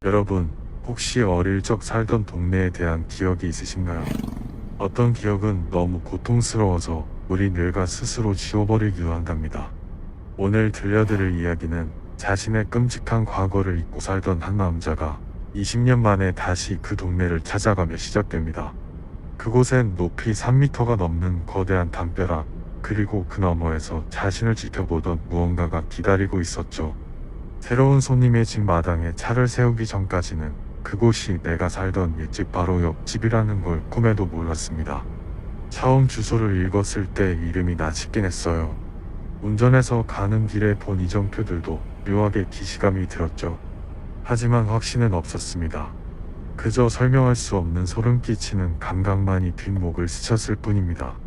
여러분, 혹시 어릴 적 살던 동네에 대한 기억이 있으신가요? 어떤 기억은 너무 고통스러워서 우리 뇌가 스스로 지워버리기도 한답니다. 오늘 들려드릴 이야기는 자신의 끔찍한 과거를 잊고 살던 한 남자가 20년 만에 다시 그 동네를 찾아가며 시작됩니다. 그곳엔 높이 3m가 넘는 거대한 담벼락, 그리고 그 너머에서 자신을 지켜보던 무언가가 기다리고 있었죠. 새로운 손님의 집 마당에 차를 세우기 전까지는 그곳이 내가 살던 옛집 바로 옆집이라는 걸 꿈에도 몰랐습니다. 처음 주소를 읽었을 때 이름이 낯익긴 했어요. 운전해서 가는 길에 본 이정표들도 묘하게 기시감이 들었죠. 하지만 확신은 없었습니다. 그저 설명할 수 없는 소름 끼치는 감각만이 뒷목을 스쳤을 뿐입니다.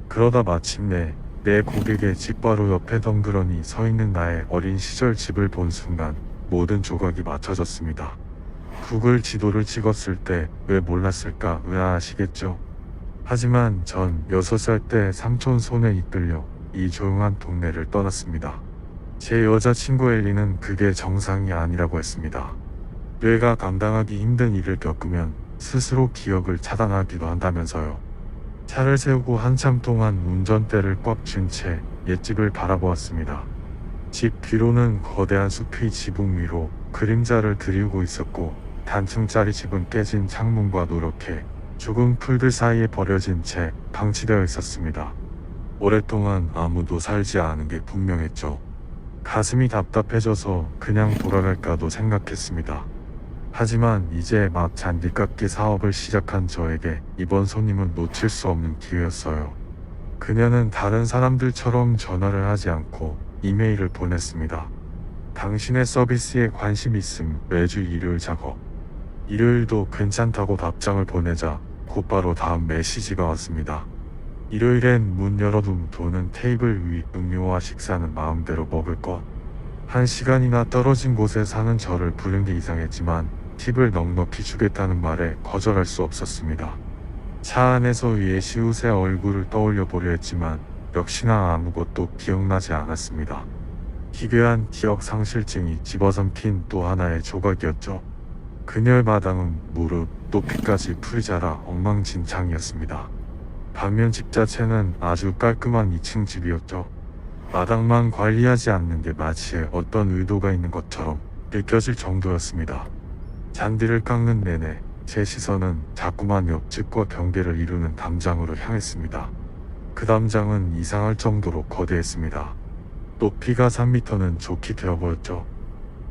그러다 마침내 내 고객의 집 바로 옆에 덩그러니 서 있는 나의 어린 시절 집을 본 순간 모든 조각이 맞춰졌습니다. 구글 지도를 찍었을 때 왜 몰랐을까 의아하시겠죠. 하지만 전 6살 때 삼촌 손에 이끌려 이 조용한 동네를 떠났습니다. 제 여자친구 엘리는 그게 정상이 아니라고 했습니다. 뇌가 감당하기 힘든 일을 겪으면 스스로 기억을 차단하기도 한다면서요. 차를 세우고 한참 동안 운전대를 꽉 쥔 채 옛집을 바라보았습니다. 집 뒤로는 거대한 숲이 지붕 위로 그림자를 드리우고 있었고, 단층짜리 집은 깨진 창문과 노랗게 죽은 풀들 사이에 버려진 채 방치되어 있었습니다. 오랫동안 아무도 살지 않은 게 분명했죠. 가슴이 답답해져서 그냥 돌아갈까도 생각했습니다. 하지만 이제 막 잔디깎기 사업을 시작한 저에게 이번 손님은 놓칠 수 없는 기회였어요. 그녀는 다른 사람들처럼 전화를 하지 않고 이메일을 보냈습니다. 당신의 서비스에 관심 있음. 매주 일요일 작업. 일요일도 괜찮다고 답장을 보내자 곧바로 다음 메시지가 왔습니다. 일요일엔 문 열어둔 돈은 테이블 위, 음료와 식사는 마음대로 먹을 것. 1시간이나 떨어진 곳에 사는 저를 부른 게 이상했지만 팁을 넉넉히 주겠다는 말에 거절할 수 없었습니다. 차 안에서 위에 시우새 얼굴을 떠올려 보려 했지만 역시나 아무것도 기억나지 않았습니다. 기괴한 기억 상실증이 집어삼킨 또 하나의 조각이었죠. 그녀의 마당은 무릎 높이까지 풀이 자라 엉망진창이었습니다. 반면 집 자체는 아주 깔끔한 2층 집이었죠. 마당만 관리하지 않는 게 마치 어떤 의도가 있는 것처럼 느껴질 정도였습니다. 잔디를 깎는 내내 제 시선은 자꾸만 옆집과 경계를 이루는 담장으로 향했습니다. 그 담장은 이상할 정도로 거대했습니다. 높이가 3m는 좋게 되어 보였죠.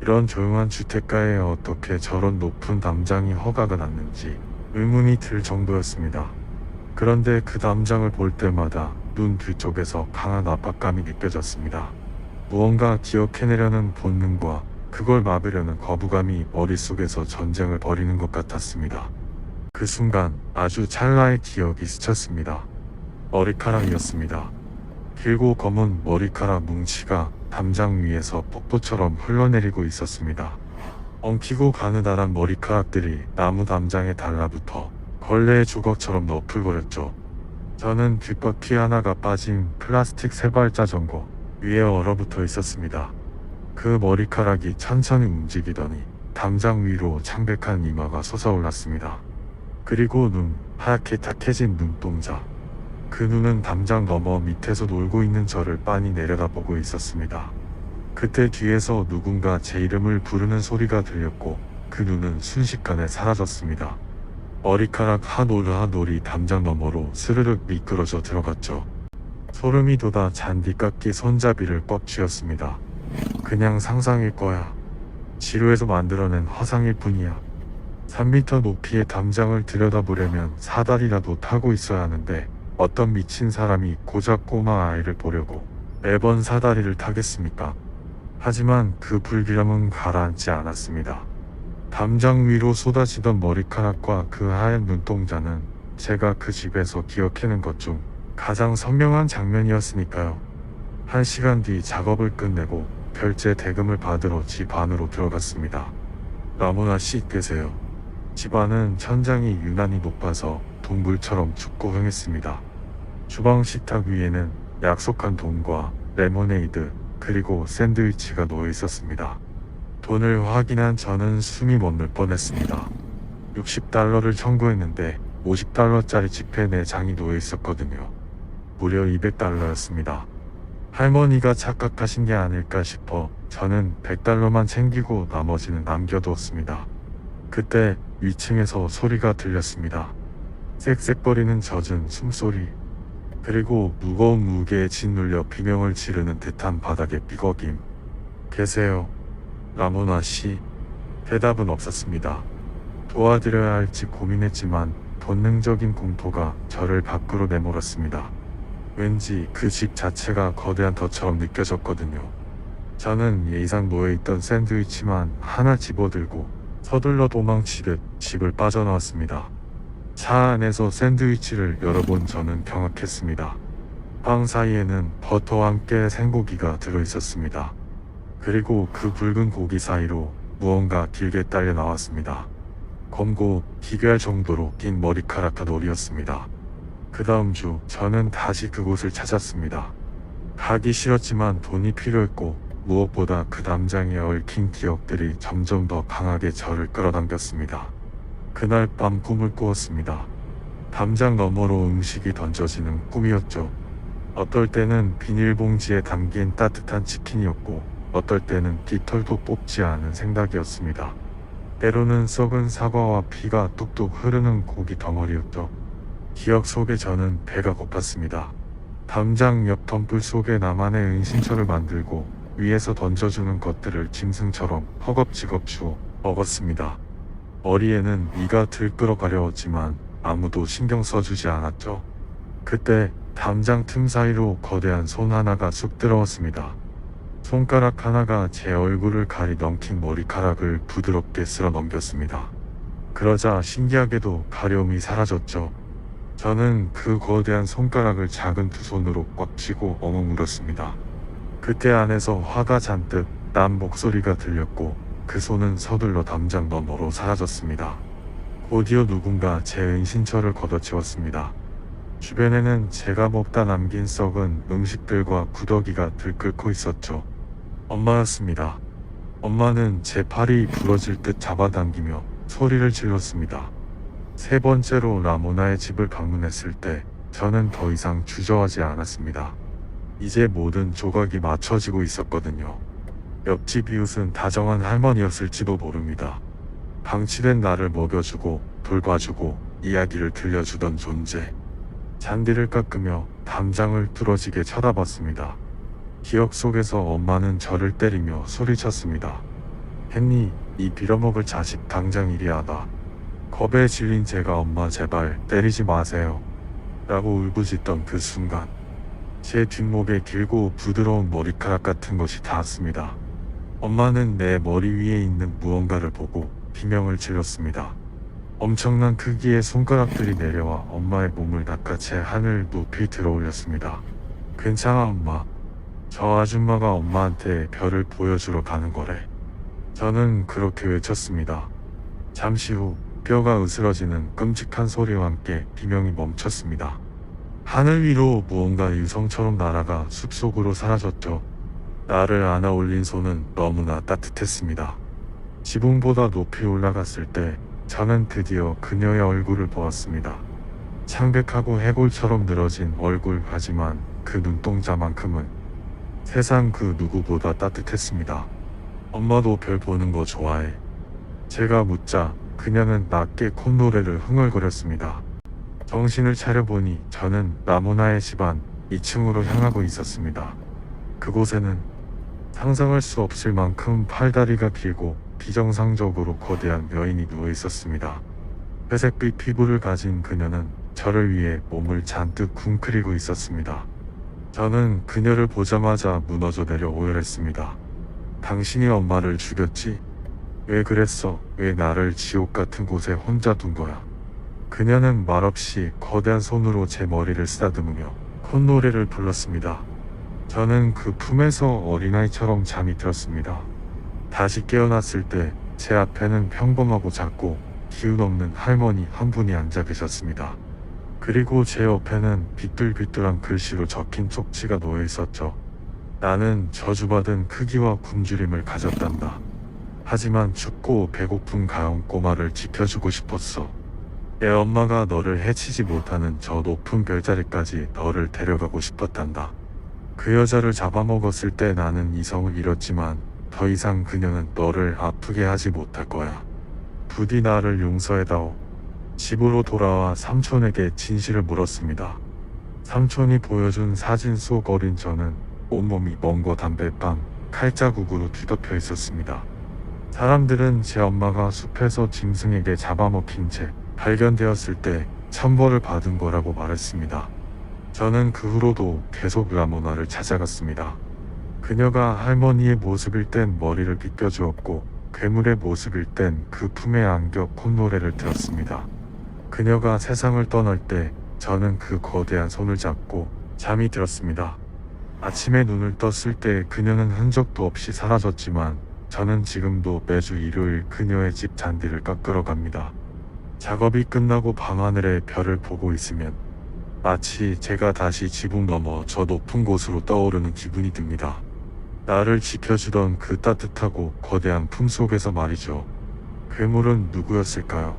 이런 조용한 주택가에 어떻게 저런 높은 담장이 허가가 났는지 의문이 들 정도였습니다. 그런데 그 담장을 볼 때마다 눈 뒤쪽에서 강한 압박감이 느껴졌습니다. 무언가 기억해내려는 본능과 그걸 막으려는 거부감이 머릿속에서 전쟁을 벌이는 것 같았습니다. 그 순간 아주 찰나의 기억이 스쳤습니다. 머리카락이었습니다. 길고 검은 머리카락 뭉치가 담장 위에서 폭포처럼 흘러내리고 있었습니다. 엉키고 가느다란 머리카락들이 나무 담장에 달라붙어 걸레의 조각처럼 너풀거렸죠. 저는 뒷바퀴 하나가 빠진 플라스틱 세발 자전거 위에 얼어붙어 있었습니다. 그 머리카락이 천천히 움직이더니 담장 위로 창백한 이마가 솟아올랐습니다. 그리고 눈, 하얗게 탁해진 눈동자. 그 눈은 담장 너머 밑에서 놀고 있는 저를 빤히 내려다보고 있었습니다. 그때 뒤에서 누군가 제 이름을 부르는 소리가 들렸고 그 눈은 순식간에 사라졌습니다. 머리카락 한 올 한 올이 담장 너머로 스르륵 미끄러져 들어갔죠. 소름이 돋아 잔디깎기 손잡이를 꽉 쥐었습니다. 그냥 상상일 거야. 지루해서 만들어낸 허상일 뿐이야. 3m 높이의 담장을 들여다보려면 사다리라도 타고 있어야 하는데 어떤 미친 사람이 고작 꼬마 아이를 보려고 매번 사다리를 타겠습니까? 하지만 그 불길함은 가라앉지 않았습니다. 담장 위로 쏟아지던 머리카락과 그 하얀 눈동자는 제가 그 집에서 기억해낸 것 중 가장 선명한 장면이었으니까요. 1시간 뒤 작업을 끝내고 결제 대금을 받으러 집 안으로 들어갔습니다. 너무나 씻게세요. 집 안은 천장이 유난히 높아서 동굴처럼 춥고 흥했습니다. 주방 식탁 위에는 약속한 돈과 레모네이드 그리고 샌드위치가 놓여 있었습니다. 돈을 확인한 저는 숨이 멎을 뻔했습니다. 60달러를 청구했는데 50달러짜리 지폐 4장이 놓여 있었거든요. 무려 200달러였습니다. 할머니가 착각하신 게 아닐까 싶어 저는 100달러만 챙기고 나머지는 남겨두었습니다. 그때 위층에서 소리가 들렸습니다. 쌕쌕거리는 젖은 숨소리, 그리고 무거운 무게에 짓눌려 비명을 지르는 듯한 바닥의 삐걱임. 계세요, 라모나 씨? 대답은 없었습니다. 도와드려야 할지 고민했지만 본능적인 공포가 저를 밖으로 내몰았습니다. 왠지 그 집 자체가 거대한 덫처럼 느껴졌거든요. 저는 예의상 놓여있던 샌드위치만 하나 집어들고 서둘러 도망치듯 집을 빠져나왔습니다. 차 안에서 샌드위치를 열어본 저는 경악했습니다. 빵 사이에는 버터와 함께 생고기가 들어있었습니다. 그리고 그 붉은 고기 사이로 무언가 길게 딸려 나왔습니다. 검고 기괴할 정도로 긴 머리카락과 놀이였습니다. 그 다음 주 저는 다시 그곳을 찾았습니다. 가기 싫었지만 돈이 필요했고 무엇보다 그 담장에 얽힌 기억들이 점점 더 강하게 저를 끌어당겼습니다. 그날 밤 꿈을 꾸었습니다. 담장 너머로 음식이 던져지는 꿈이었죠. 어떨 때는 비닐봉지에 담긴 따뜻한 치킨이었고 어떨 때는 깃털도 뽑지 않은 생닭이었습니다. 때로는 썩은 사과와 피가 뚝뚝 흐르는 고기 덩어리였죠. 기억 속에 저는 배가 고팠습니다. 담장 옆 덤불 속에 나만의 은신처를 만들고 위에서 던져주는 것들을 짐승처럼 허겁지겁 주워 먹었습니다. 머리에는 이가 들끓어 가려웠지만 아무도 신경 써주지 않았죠. 그때 담장 틈 사이로 거대한 손 하나가 쑥 들어왔습니다. 손가락 하나가 제 얼굴을 가리 넘긴 머리카락을 부드럽게 쓸어 넘겼습니다. 그러자 신기하게도 가려움이 사라졌죠. 저는 그 거대한 손가락을 작은 두 손으로 꽉 쥐고 엉엉 울었습니다. 그때 안에서 화가 잔뜩 난 목소리가 들렸고 그 손은 서둘러 담장 너머로 사라졌습니다. 곧이어 누군가 제 은신처를 걷어치웠습니다. 주변에는 제가 먹다 남긴 썩은 음식들과 구더기가 들끓고 있었죠. 엄마였습니다. 엄마는 제 팔이 부러질 듯 잡아당기며 소리를 질렀습니다. 세 번째로 라모나의 집을 방문했을 때 저는 더 이상 주저하지 않았습니다. 이제 모든 조각이 맞춰지고 있었거든요. 옆집 이웃은 다정한 할머니였을지도 모릅니다. 방치된 나를 먹여주고 돌봐주고 이야기를 들려주던 존재. 잔디를 깎으며 담장을 뚫어지게 쳐다봤습니다. 기억 속에서 엄마는 저를 때리며 소리쳤습니다. 헨리, 이 빌어먹을 자식 당장 이리 와봐. 겁에 질린 제가 엄마 제발 때리지 마세요. 라고 울부짖던 그 순간 제 뒷목에 길고 부드러운 머리카락 같은 것이 닿았습니다. 엄마는 내 머리 위에 있는 무언가를 보고 비명을 질렀습니다. 엄청난 크기의 손가락들이 내려와 엄마의 몸을 낚아채 하늘 높이 들어올렸습니다. 괜찮아 엄마. 저 아줌마가 엄마한테 별을 보여주러 가는 거래. 저는 그렇게 외쳤습니다. 잠시 후 뼈가 으스러지는 끔찍한 소리와 함께 비명이 멈췄습니다. 하늘 위로 무언가 유성처럼 날아가 숲속으로 사라졌죠. 나를 안아 올린 손은 너무나 따뜻했습니다. 지붕보다 높이 올라갔을 때 저는 드디어 그녀의 얼굴을 보았습니다. 창백하고 해골처럼 늘어진 얼굴, 하지만 그 눈동자만큼은 세상 그 누구보다 따뜻했습니다. 엄마도 별 보는 거 좋아해? 제가 묻자 그녀는 낮게 콧노래를 흥얼거렸습니다. 정신을 차려보니 저는 라모나의 집안 2층으로 향하고 있었습니다. 그곳에는 상상할 수 없을 만큼 팔다리가 길고 비정상적으로 거대한 여인이 누워 있었습니다. 회색빛 피부를 가진 그녀는 저를 위해 몸을 잔뜩 웅크리고 있었습니다. 저는 그녀를 보자마자 무너져 내려 오열했습니다. 당신이 엄마를 죽였지? 왜 그랬어? 왜 나를 지옥 같은 곳에 혼자 둔 거야? 그녀는 말없이 거대한 손으로 제 머리를 쓰다듬으며 콧노래를 불렀습니다. 저는 그 품에서 어린아이처럼 잠이 들었습니다. 다시 깨어났을 때 제 앞에는 평범하고 작고 기운 없는 할머니 한 분이 앉아 계셨습니다. 그리고 제 옆에는 비뚤비뚤한 글씨로 적힌 쪽지가 놓여 있었죠. 나는 저주받은 크기와 굶주림을 가졌단다. 하지만 춥고 배고픈 가영 꼬마를 지켜주고 싶었어. 내 엄마가 너를 해치지 못하는 저 높은 별자리까지 너를 데려가고 싶었단다. 그 여자를 잡아먹었을 때 나는 이성을 잃었지만 더 이상 그녀는 너를 아프게 하지 못할 거야. 부디 나를 용서해다오. 집으로 돌아와 삼촌에게 진실을 물었습니다. 삼촌이 보여준 사진 속 어린 저는 온몸이 멍거 담배빵, 칼자국으로 뒤덮여 있었습니다. 사람들은 제 엄마가 숲에서 짐승에게 잡아먹힌 채 발견되었을 때 천벌을 받은 거라고 말했습니다. 저는 그 후로도 계속 라모나를 찾아갔습니다. 그녀가 할머니의 모습일 땐 머리를 빗겨주었고 괴물의 모습일 땐 그 품에 안겨 콧노래를 들었습니다. 그녀가 세상을 떠날 때 저는 그 거대한 손을 잡고 잠이 들었습니다. 아침에 눈을 떴을 때 그녀는 흔적도 없이 사라졌지만 저는 지금도 매주 일요일 그녀의 집 잔디를 깎으러 갑니다. 작업이 끝나고 밤하늘의 별을 보고 있으면 마치 제가 다시 지붕 넘어 저 높은 곳으로 떠오르는 기분이 듭니다. 나를 지켜주던 그 따뜻하고 거대한 품 속에서 말이죠. 괴물은 누구였을까요?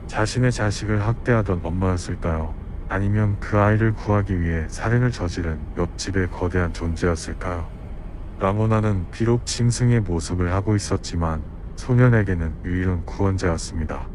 자신의 자식을 학대하던 엄마였을까요? 아니면 그 아이를 구하기 위해 살인을 저지른 옆집의 거대한 존재였을까요? 라모나는 비록 짐승의 모습을 하고 있었지만 소년에게는 유일한 구원자였습니다.